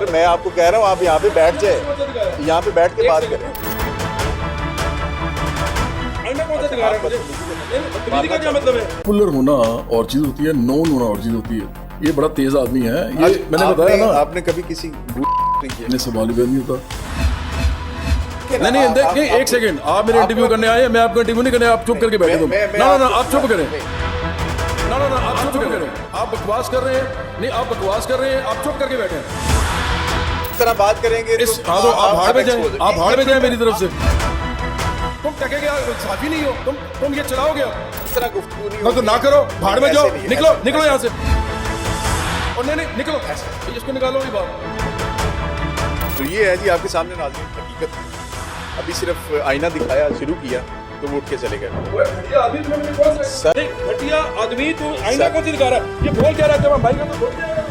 سر میں آپ کو کہہ رہا ہوں آپ یہاں پہ بیٹھ جائیں, یہاں پہ بیٹھ کے بات کریں. پولر ہونا اور چیز ہوتی ہے, نون ہونا اور چیز ہوتی ہے. یہ بڑا تیز آدمی ہے, یہ میں نے بتایا نا. آپ نے کبھی کسی نے سوال ہی نہیں ہوتا. نہیں دیکھیں ایک سیکنڈ, آپ میرے انٹرویو کرنے آئے, میں آپ کو انٹرویو نہیں کرنے, آپ چپ کر کے بیٹھے. نا آپ چپ کریں, آپ چپ کریں, آپ بکواس کر رہے ہیں. نہیں آپ بکواس کر رہے ہیں, آپ چپ کر کے بیٹھے. اس طرح بات کریں گے تو آپ بھاڑ میں جائیں, آپ بھاڑ میں جائیں میری طرف سے. تم ٹکے گیا صحافی نہیں ہو, تم یہ چلاؤ گے. اس طرح گفتگو نہیں تو نہ کرو, بھاڑ میں جاؤ, نکلو یہاں سے. اور نہیں نکلو, اس کو نکالو یہ بات. تو یہ ہے جی آپ کے سامنے ناظرین حقیقت. ابھی صرف آئینہ دکھایا, شروع کیا تو وہ اٹھ کے چلے گئے. گھٹیا آدمی تو آئینہ کون سی دکھا رہا ہے, یہ بول کیا رہا ہے جب ہم بھائی کا تو بول کیا رہا ہے.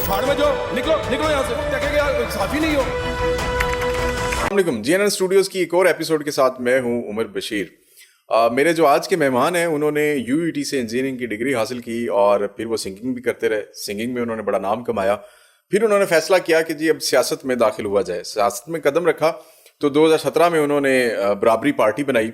بھاڑ میں جاؤ, نکلو یہاں سے, ٹکے گیا صحافی نہیں ہو. السلام علیکم, جی این این اسٹوڈیوز کی ایک اور ایپیسوڈ کے ساتھ میں ہوں عمر بشیر. میرے جو آج کے مہمان ہیں انہوں نے یو ای ٹی سے انجینئرنگ کی ڈگری حاصل کی اور پھر وہ سنگنگ بھی کرتے رہے. سنگنگ میں انہوں نے بڑا نام کمایا. پھر انہوں نے فیصلہ کیا کہ جی اب سیاست میں داخل ہوا جائے. سیاست میں قدم رکھا تو 2017 میں انہوں نے برابری پارٹی بنائی.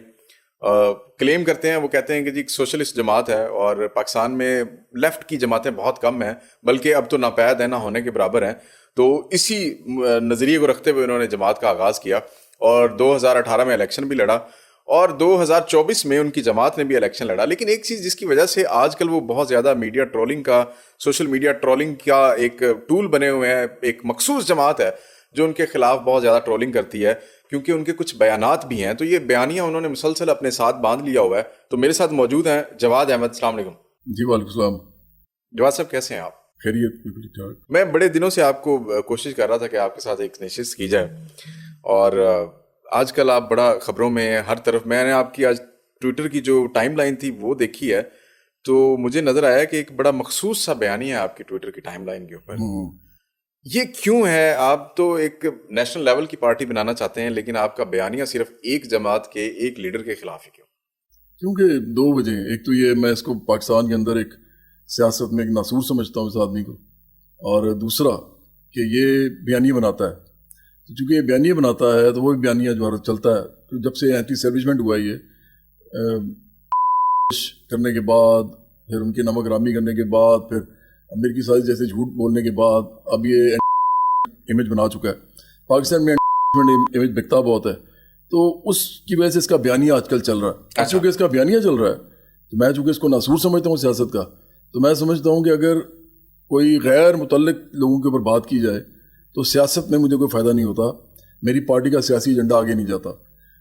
کلیم کرتے ہیں, وہ کہتے ہیں کہ جی ایک سوشلسٹ جماعت ہے اور پاکستان میں لیفٹ کی جماعتیں بہت کم ہیں, بلکہ اب تو ناپید ہیں, نہ ہونے کے برابر ہیں. تو اسی نظریے کو رکھتے ہوئے انہوں نے جماعت کا آغاز کیا اور 2018 میں الیکشن بھی لڑا اور 2024 میں ان کی جماعت نے بھی الیکشن لڑا. لیکن ایک چیز جس کی وجہ سے آج کل وہ بہت زیادہ میڈیا ٹرولنگ کا, سوشل میڈیا ٹرولنگ کا ایک ٹول بنے ہوئے ہیں. ایک مخصوص جماعت ہے جو ان کے خلاف بہت زیادہ ٹرولنگ کرتی ہے کیونکہ ان کے کچھ بیانات بھی ہیں. تو یہ بیانیہ انہوں نے مسلسل اپنے ساتھ باندھ لیا ہوا ہے. تو میرے ساتھ موجود ہیں جواد احمد. السلام علیکم. جی وعلیکم السلام. جواد صاحب کیسے ہیں آپ؟ خیریت. میں بڑے دنوں سے آپ کو کوشش کر رہا تھا کہ آپ کے ساتھ ایک نشست کی جائے, اور آج کل آپ بڑا خبروں میں ہر طرف. میں نے آپ کی آج ٹویٹر کی جو ٹائم لائن تھی وہ دیکھی ہے تو مجھے نظر آیا کہ ایک بڑا مخصوص سا بیانیہ ہے آپ کی ٹویٹر کی ٹائم لائن کے اوپر. یہ کیوں ہے؟ آپ تو ایک نیشنل لیول کی پارٹی بنانا چاہتے ہیں لیکن آپ کا بیانیہ صرف ایک جماعت کے ایک لیڈر کے خلاف ہی کیوں؟ کیونکہ دو وجہ. ایک تو یہ میں اس کو پاکستان کے اندر ایک سیاست میں ایک ناسور سمجھتا ہوں اس آدمی کو, اور دوسرا کہ یہ بیانیہ بناتا ہے. چونکہ یہ بیانیہ بناتا ہے تو وہ بھی بیانیہ جو چلتا ہے جب سے اینٹی اسٹیبلشمنٹ ہوا. یہ کرنے کے بعد, پھر ان کی نمک رامی کرنے کے بعد, پھر امریکی سازش جیسے جھوٹ بولنے کے بعد اب یہ امیج بنا چکا ہے. پاکستان میں امیج بکتا بہت ہے, تو اس کی وجہ سے اس کا بیانیہ آج کل چل رہا ہے. چونکہ اس کا بیانیہ چل رہا ہے تو میں چونکہ اس کو ناسور سمجھتا ہوں سیاست کا, تو میں سمجھتا ہوں کہ اگر کوئی غیر متعلق لوگوں کے اوپر بات کی جائے تو سیاست میں مجھے کوئی فائدہ نہیں ہوتا. میری پارٹی کا سیاسی ایجنڈا آگے نہیں جاتا.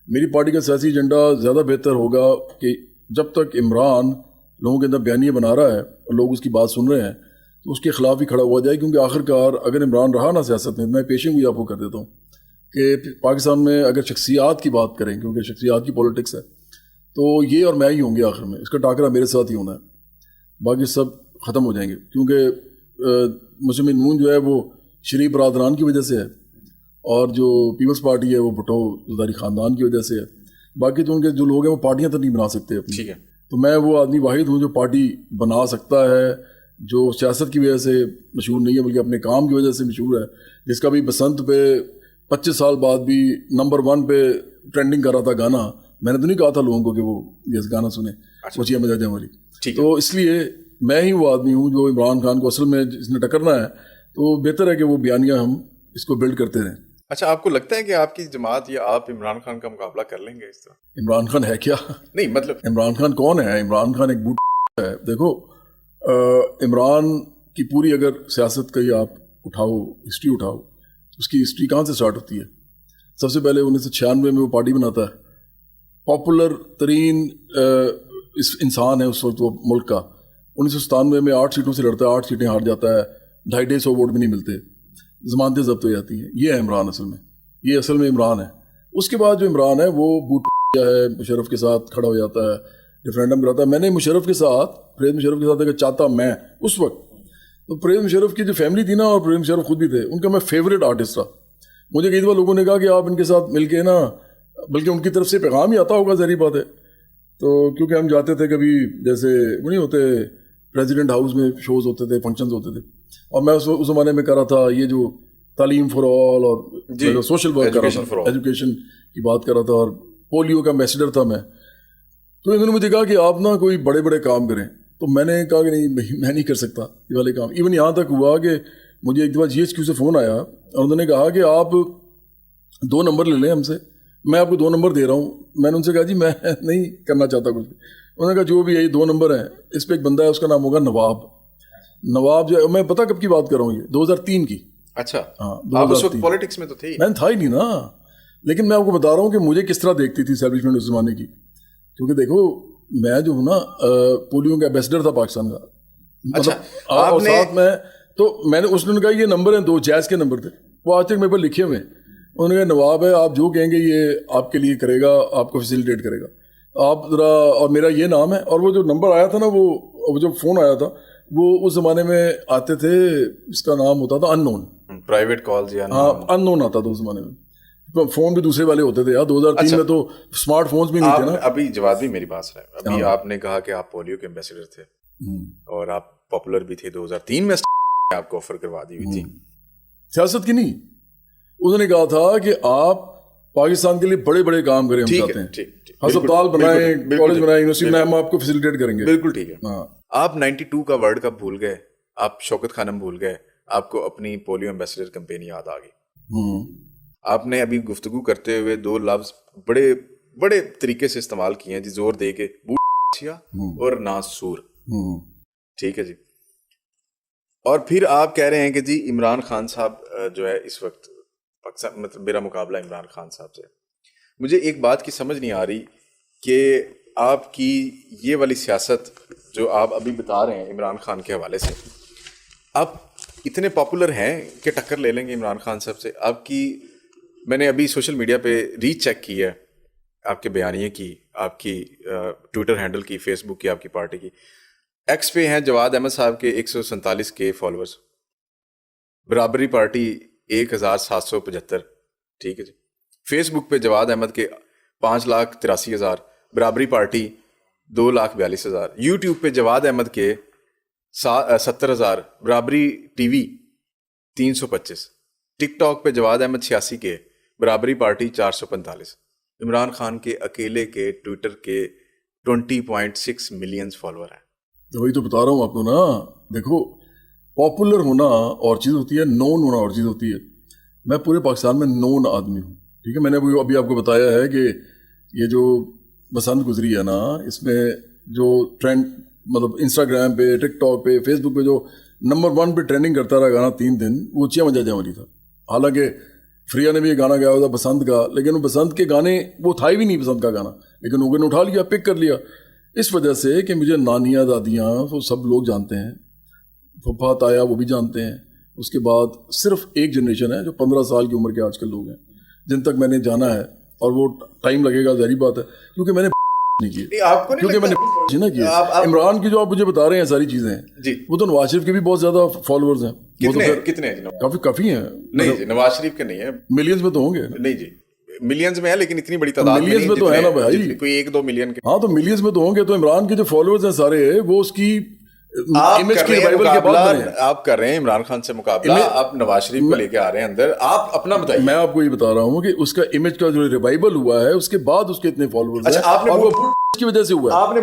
میری پارٹی کا سیاسی ایجنڈا زیادہ بہتر ہوگا کہ جب تک عمران لوگوں کے اندر بیانیہ بنا رہا ہے اور لوگ اس کی بات سن رہے ہیں تو اس کے خلاف ہی کھڑا ہوا جائے. کیونکہ آخر کار اگر عمران رہا نا سیاست میں پیشن بھی آپ کو کر دیتا ہوں کہ پاکستان میں اگر شخصیات کی بات کریں, کیونکہ شخصیات کی پولیٹکس ہے, تو یہ اور میں ہی ہوں گے آخر میں. اس کا ٹاکرا میرے ساتھ ہی ہونا ہے, باقی سب ختم ہو جائیں گے. کیونکہ مسلم نون جو ہے وہ شریف برادران کی وجہ سے ہے, اور جو پیپلز پارٹی ہے وہ بھٹو زرداری خاندان کی وجہ سے ہے. باقی تو ان کے جو لوگ ہیں وہ پارٹیاں تو نہیں بنا سکتے اپنی. ٹھیک ہے, تو میں وہ آدمی واحد ہوں جو پارٹی بنا سکتا ہے, جو سیاست کی وجہ سے مشہور نہیں ہے بلکہ اپنے کام کی وجہ سے مشہور ہے, جس کا بھی بسنت پہ 25 سال بعد بھی نمبر 1 پہ ٹرینڈنگ کر رہا تھا گانا. میں نے تو نہیں کہا تھا لوگوں کو کہ وہ یہ گانا سنیں, سوچیے مزہ جائیں والی. تو اس لیے میں ہی وہ آدمی ہوں جو عمران خان کو اصل میں جس نے ٹکرنا ہے, تو بہتر ہے کہ وہ بیانیہ ہم اس کو بلڈ کرتے رہیں. اچھا, آپ کو لگتا ہے کہ آپ کی جماعت یا آپ عمران خان کا مقابلہ کر لیں گے اس طرح؟ عمران خان ہے کیا؟ نہیں مطلب عمران خان کون ہے؟ عمران خان ایک بوٹ ہے. دیکھو عمران کی پوری اگر سیاست کا ہی آپ اٹھاؤ, ہسٹری اٹھاؤ, اس کی ہسٹری کہاں سے سٹارٹ ہوتی ہے؟ سب سے پہلے 1996 میں وہ پارٹی بناتا ہے. پاپولر ترین انسان ہے اس وقت وہ ملک کا. 1997 میں 8 سیٹوں سے لڑتا ہے, 8 سیٹیں ہار جاتا ہے, 250 ووٹ بھی نہیں ملتے, ضمانتیں ضبط ہو جاتی ہیں. یہ ہے عمران اصل میں, یہ اصل میں عمران ہے. اس کے بعد جو عمران ہے وہ بوٹ ہے, مشرف کے ساتھ کھڑا ہو جاتا ہے, ریفرینڈم کراتا ہے. میں نے مشرف کے ساتھ, پرویز مشرف کے ساتھ اگر چاہتا میں اس وقت, تو پرویز مشرف کی جو فیملی تھی نا, اور پرویز مشرف خود بھی تھے, ان کا میں فیوریٹ آرٹسٹ تھا. مجھے کئی دفعہ لوگوں نے کہا کہ آپ ان کے ساتھ مل کے نا, بلکہ ان کی طرف سے پیغام ہی آتا ہوگا, ظاہری بات ہے. تو کیونکہ ہم جاتے تھے کبھی, جیسے وہ نہیں ہوتے پریزیڈنٹ ہاؤس میں شوز ہوتے تھے, فنکشنز ہوتے تھے, اور میں اس زمانے میں کر رہا تھا یہ جو تعلیم فار آل اور سوشل ورک کر رہا تھا, ایجوکیشن کی بات کر رہا تھا, اور پولیو کا ایمبیسڈر تھا میں. تو انہوں نے مجھے کہا کہ آپ نا کوئی بڑے بڑے کام کریں. تو میں نے کہا کہ نہیں میں نہیں کر سکتا یہ والے کام. ایون یہاں تک ہوا کہ مجھے ایک دفعہ GHQ سے فون آیا اور انہوں نے کہا کہ آپ 2 نمبر لے لیں ہم سے, میں آپ کو 2 نمبر دے رہا ہوں. میں نے ان سے کہا جی میں نہیں کرنا چاہتا کچھ. انہوں نے کہا جو بھی ہے یہ 2 نمبر ہیں, اس پہ ایک بندہ ہے اس کا نام ہوگا نواب جو میں پتہ کب کی بات کر رہا ہوں, یہ 2003 کی. اچھا, ہاں آپ اس وقت پولیٹکس میں تو تھے؟ میں تھا ہی نہیں نا, لیکن میں آپ کو بتا رہا ہوں کہ مجھے کس طرح دیکھتی تھی اسٹیبلشمنٹ اس زمانے کی. کیونکہ دیکھو میں جو ہوں نا پولیو کا ایمبیسڈر تھا پاکستان کا, اور ساتھ میں تو میں نے اس نے کہا یہ نمبر ہیں 2 جائز کے نمبر تھے, وہ آج تک میرے پر لکھے ہوئے ہیں. انہوں نے کہا نواب ہے, آپ جو کہیں گے یہ آپ کے لیے کرے گا, آپ کو فیسیلیٹیٹ کرے گا آپ ذرا, اور میرا یہ نام ہے. اور وہ جو نمبر آیا تھا نا, وہ جو فون آیا تھا وہ اس زمانے میں آتے تھے, اس کا نام ہوتا تھا ان نون, پرائیویٹ کالز. ہاں ان نون آتا تھا اس زمانے میں. فون بھی دوسرے والے ہوتے تھے یار, 2003 میں تو اسمارٹ فونز بھی نہیں تھے نا. ابھی جواد بھی میری بات سنا, ابھی آپ نے کہا کہ آپ پولیو کے ایمبیسڈر تھے اور آپ پاپولر بھی تھے. 2003 میں آپ کو آفر کروا دی ہوئی تھی. سیاست کی نہیں, انہوں نے کہا تھا کہ آپ پاکستان کے لیے بڑے بڑے کام کریں, ہم چاہتے ہیں ہسپتال بنائیں, کالج بنائیں, یونیورسٹی بنائیں, ہم آپ کو فیسیلیٹیٹ کریں گے. بالکل ٹھیک ہے. آپ 92 کا ورلڈ کپ بھول گئے, آپ شوکت خانم بھول گئے, آپ کو اپنی پولیو ایمبیسڈر کمپین یاد آ گئی. آپ نے ابھی گفتگو کرتے ہوئے 2 لفظ بڑے بڑے طریقے سے استعمال کیے ہیں جی, زور دے کے, بوچھیا اور ناسور. ٹھیک ہے جی. اور پھر آپ کہہ رہے ہیں کہ جی عمران خان صاحب جو ہے اس وقت پاکستان, مطلب میرا مقابلہ عمران خان صاحب سے. مجھے ایک بات کی سمجھ نہیں آ رہی کہ آپ کی یہ والی سیاست جو آپ ابھی بتا رہے ہیں عمران خان کے حوالے سے, آپ اتنے پاپولر ہیں کہ ٹکر لے لیں گے عمران خان صاحب سے. آپ کی, میں نے ابھی سوشل میڈیا پہ ریچ چیک کی ہے آپ کے بیانیے کی, آپ کی ٹویٹر ہینڈل کی, فیس بک کی, آپ کی پارٹی کی. ایکس پہ ہیں جواد احمد صاحب کے 147K فالوورز, برابری پارٹی 1775. ٹھیک ہے جی. فیس بک پہ جواد احمد کے 5,83,000, برابری پارٹی 2,42,000. یوٹیوب پہ جواد احمد کے 70,000, برابری TV 325. ٹک ٹاک پہ جواد احمد 86K, برابری پارٹی 445. عمران خان کے اکیلے کے ٹویٹر کے 20.6 ملین فالوور ہیں. وہی تو بتا رہا ہوں آپ کو نا. دیکھو پاپولر ہونا اور چیز ہوتی ہے, نون ہونا اور چیز ہوتی ہے. میں پورے پاکستان میں نون آدمی ہوں. ٹھیک ہے, میں نے ابھی آپ کو بتایا ہے کہ یہ جو بسنت گزری ہے نا, اس میں جو ٹرینڈ مطلب انسٹاگرام پہ, ٹک ٹاک پہ, فیس بک پہ جو نمبر 1 پہ ٹرینڈنگ کرتا رہا گانا 3 دن, وہ چیا مجا جاوری تھا. حالانکہ فریہ نے بھی یہ گانا گایا ہوا تھا بسنت کا, لیکن وہ بسنت کے گانے وہ تھا ہی نہیں بسنت کا گانا, لیکن لوگوں نے اٹھا لیا, پک کر لیا. اس وجہ سے کہ مجھے نانیاں دادیاں وہ سب لوگ جانتے ہیں, پھپھا تایا وہ بھی جانتے ہیں. اس کے بعد صرف ایک جنریشن ہے جو 15 سال کی عمر کے آج کل لوگ ہیں جن تک میں نے جانا ہے, اور وہ ٹائم لگے گا, ظاہری بات ہے, کیونکہ میں نے نہیں کیے, کیونکہ میں نے نہ کیا. عمران کی جو آپ مجھے بتا رہے ہیں ساری چیزیں جی, وہ تو نواز شریف کے بھی بہت زیادہ فالوورز ہیں. کتنے کافی ہیں. نہیں جی, نواز شریف کے نہیں ہے, ملینز میں تو ہوں گے. نہیں جی, ملینز میں ہے, لیکن اتنی بڑی تعداد ملینز میں تو ہے نا بھائی, کوئی 1-2 ملین کے. ہاں تو ملینز میں تو ہوں گے. تو عمران کے جو فالوورز ہیں سارے, وہ اس کی امیج کی ریوائول کے بعد بنے ہیں. آپ کر رہے ہیں عمران خان سے مقابلہ, آپ نواز شریف کو لے کے آ رہے ہیں اندر. آپ اپنا بتائیے. میں آپ کو یہ بتا رہا ہوں کہ اس کا امیج کا جو ریوائول ہوا ہے, اس کے بعد اس کے اتنے فالوورز ہیں, اور وہ کی وجہ سے ہوا ہے. آپ نے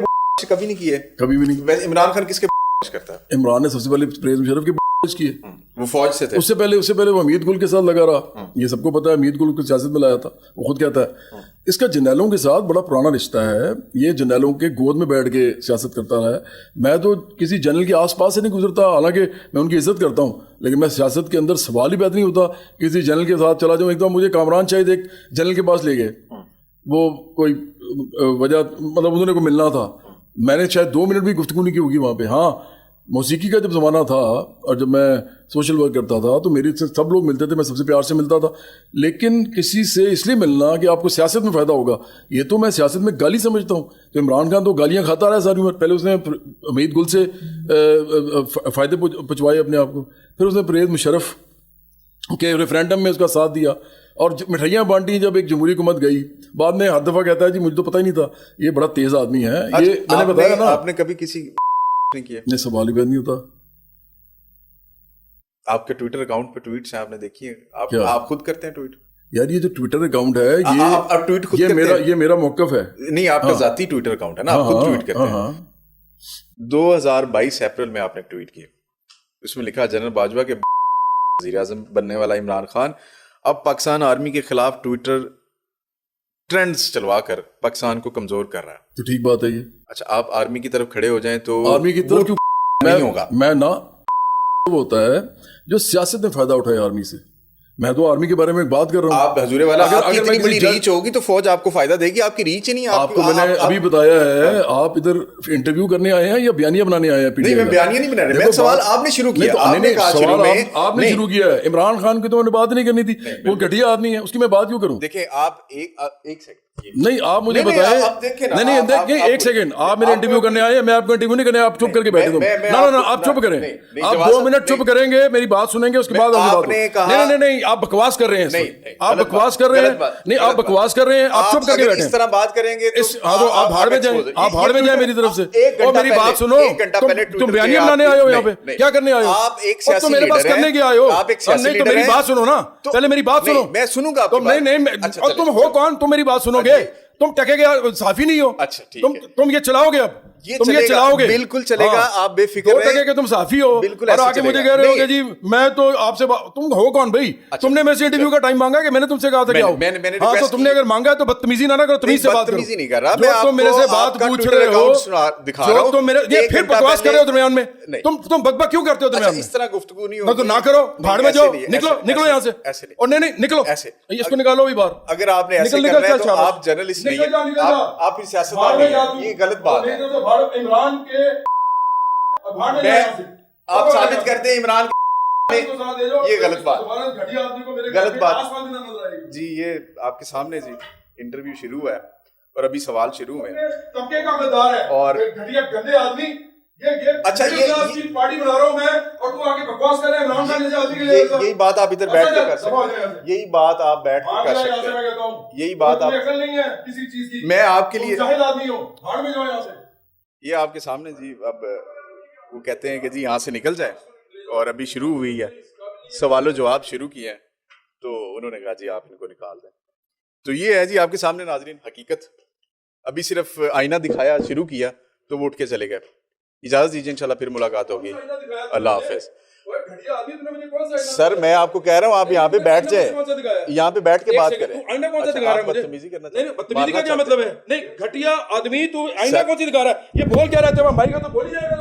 کبھی نہیں کیے, کبھی بھی نہیں. عمران خان کس کے کرتا ہے؟ عمران نے سب سے پہلے پریز مشرف کے کی ہے, وہ فوج سے تھے. اس سے پہلے وہ حمید گل کے ساتھ لگا رہا. یہ سب کو پتا ہے, حمید گل کو سیاست میں لایا تھا, وہ خود کہتا ہے. اس کا جرنیلوں کے ساتھ بڑا پرانا رشتہ ہے. یہ جرنیلوں کے گود میں بیٹھ کے سیاست کرتا رہا ہے. میں تو کسی جنرل کے آس پاس سے نہیں گزرتا, حالانکہ میں ان کی عزت کرتا ہوں, لیکن میں سیاست کے اندر سوال ہی پیدا نہیں ہوتا کسی جنرل کے ساتھ چلا جاؤں. ایک دم مجھے کامران شاہد ایک جنرل کے پاس لے گئے, وہ کوئی وجہ مطلب انہوں نے کو ملنا تھا. میں نے شاید 2 منٹ بھی گفتگو نہیں کی ہوگی وہاں پہ. ہاں موسیقی کا جب زمانہ تھا اور جب میں سوشل ورک کرتا تھا تو میرے سے سب لوگ ملتے تھے, میں سب سے پیار سے ملتا تھا. لیکن کسی سے اس لیے ملنا کہ آپ کو سیاست میں فائدہ ہوگا, یہ تو میں سیاست میں گالی سمجھتا ہوں. تو عمران خان تو گالیاں کھاتا رہا ساری عمر. پہلے اس نے حمید گل سے فائدے پہنچوائے اپنے آپ کو, پھر اس نے پرویز مشرف کے ریفرینڈم میں اس کا ساتھ دیا, اور مٹھائیاں بانٹی جب ایک جمہوری حکومت گئی. بعد میں ہر دفعہ کہتا ہے جی مجھے تو پتہ ہی نہیں تھا, یہ بڑا تیز آدمی ہے. یہ میں نے بتایا نا, آپ نے کبھی کسی نہیں کیا, نہیں سوال ہی پیدا نہیں ہوتا. آپ کے ٹویٹر اکاؤنٹ پہ ٹویٹس ہیں، آپ نے دیکھی ہے؟ کیا؟ آپ خود کرتے ہیں ٹویٹ؟ یار یہ جو ٹویٹر اکاؤنٹ ہے آپ ٹویٹ خود کرتے ہیں؟ یہ میرا موقف ہے. نہیں، آپ کا ذاتی ٹویٹر اکاؤنٹ ہے نا، آپ خود ٹویٹ کرتے ہیں. 2022 اپریل میں آپ نے ٹویٹ کیا، اس میں لکھا جنرل باجوہ کے وزیر اعظم بننے والا عمران خان اب پاکستان آرمی کے خلاف ٹویٹر ٹرینڈز چلوا کر پاکستان کو کمزور کر رہا ہے. تو ٹھیک بات ہے یہ. اچھا، آپ آرمی کی طرف کھڑے ہو جائیں تو آرمی کی طرف کیوں نہیں ہوگا؟ میں نہ ہوتا ہے جو سیاست میں فائدہ اٹھائے آرمی سے. میں تو آرمی کے بارے میں بات کر رہا ہوں. آپ حضور والا، اگر آپ کی اتنی میں بڑی ریچ ہوگی تو فوج آپ کو فائدہ دے گی. آپ کی ریچ ہی نہیں. آپ کو میں نے ابھی بتایا ہے، آپ ادھر انٹرویو کرنے آئے ہیں یا بیانیہ بنانے آئے ہیں؟ نہیں، میں بیانیہ نہیں بنا رہا، میں سوال آپ نے شروع کیا. آپ نے شروع کیا ہے. عمران خان کی تو میں نے بات نہیں کرنی تھی، وہ گھٹیا آدمی ہے، اس کی میں بات کیوں کروں؟ دیکھیں آپ ایک سیکنڈ، نہیں آپ مجھے بتائیں. نہیں دیکھیں، ایک سیکنڈ، آپ میرے انٹرویو کرنے آئے ہیں، میں آپ کو انٹرویو نہیں کرنے. آپ چپ کر کے بیٹھے. نہ آپ چپ کریں. آپ 2 منٹ چپ کریں گے، میری بات سنیں گے، اس کے بعد نہیں آپ بکواس کر رہے ہیں. آپ بکواس کر رہے ہیں. نہیں آپ بکواس کر رہے ہیں. آپ چپ کر کے بیٹھے. اس طرح بات کریں گے آپ بھاڑ میں جائیں. آپ بھاڑ میں جائیں میری طرف سے. اور میری بات سنو. تم بیانیہ بنانے آئے ہو یہاں پہ، کیا کرنے آئے ہو؟ آپ ایک سیاسی تو میرے پاس کرنے کے آئے ہو. نہیں تو میری بات سنو نا، پہلے میری بات سنو. میں سنوں گا. نہیں اور تم ہو کون؟ تم میری بات سنو گے؟ تم ٹکے گے صحافی نہیں ہو. اچھا ٹھیک ہے، تم یہ چلاؤ گے. اب تم یہ چلاؤ گے. بالکل چلے گا، آپ بے فکر رہیں. ٹکے کہ تم صحافی ہو اور آگے مجھے کہہ رہے ہو کہ جی میں تو آپ سے. تم ہو کون بھائی؟ تم نے میرے سے انٹرویو کا ٹائم مانگا کہ میں نے تم سے کہا تھا کیا ہو؟ ہاں تو تم نے اگر مانگا تو بدتمیزی نہ کرو. تمیز سے بات کرو. نہیں کر رہا جو تم میرے سے بات پوچھ رہے ہو، جو تم میرے یہ پھر بکواس کر رہے ہو درمیان میں. تم بکبک کیوں کرتے ہو درمیان میں؟ اس طرح گفتگو نہیں ہوگی. تو نہ کرو، بھاڑ میں جاؤ. نکلو یہاں سے. اور نہیں نکلو، اس کو نکالو بھی باہر. اگر آپ نے ایسے کرنا ہے تو آپ جرنلسٹ نہیں ہیں، آپ پھر سیاستدان نہیں ہیں. یہ غلط بات ہے. عمران کے آپ ثابت کرتے ہیں عمران، یہ غلط بات، غلط بات. جی یہ آپ کے سامنے جی انٹرویو شروع ہے اور ابھی سوال شروع ہے. طبقے کا مدار ہے اور گندے آدمی. اچھا یہ پارٹی بنا رہا ہوں میں اور تو آگے بکواس کر رہے ہیں عمران خان جیسے آدمی کے لیے. یہی بات آپ ادھر بیٹھ کے کر سکتے ہیں. یہی بات آپ بیٹھ کے کر سکتے ہیں. یہی بات آپ، عقل نہیں ہے کسی چیز کی. میں آپ کے لیے جاہل آدمی ہوں. بھاڑ میں جاؤ یہاں سے. یہ آپ کے سامنے جی. اب وہ کہتے ہیں کہ جی یہاں سے نکل جائے اور ابھی شروع ہوئی ہے، سوال و جواب شروع کیے ہیں، تو انہوں نے کہا جی آپ ان کو نکال دیں. تو یہ ہے جی آپ کے سامنے ناظرین حقیقت. ابھی صرف آئینہ دکھایا، شروع کیا تو وہ اٹھ کے چلے گئے. اجازت دیجیے، انشاءاللہ پھر ملاقات ہوگی. اللہ حافظ. سر میں آپ کو کہہ رہا ہوں آپ یہاں پہ بیٹھ جائیں، یہاں پہ بیٹھ کے بات کریں. بدتمیزی کرنا چاہتے ہیں؟ بدتمیزی کا کیا مطلب ہے؟ نہیں گھٹیا آدمی تو آئینہ کون سی دکھا رہا ہے؟ یہ بول کیا رہتے ہیں بھائی کا تو بول ہی جائے گا.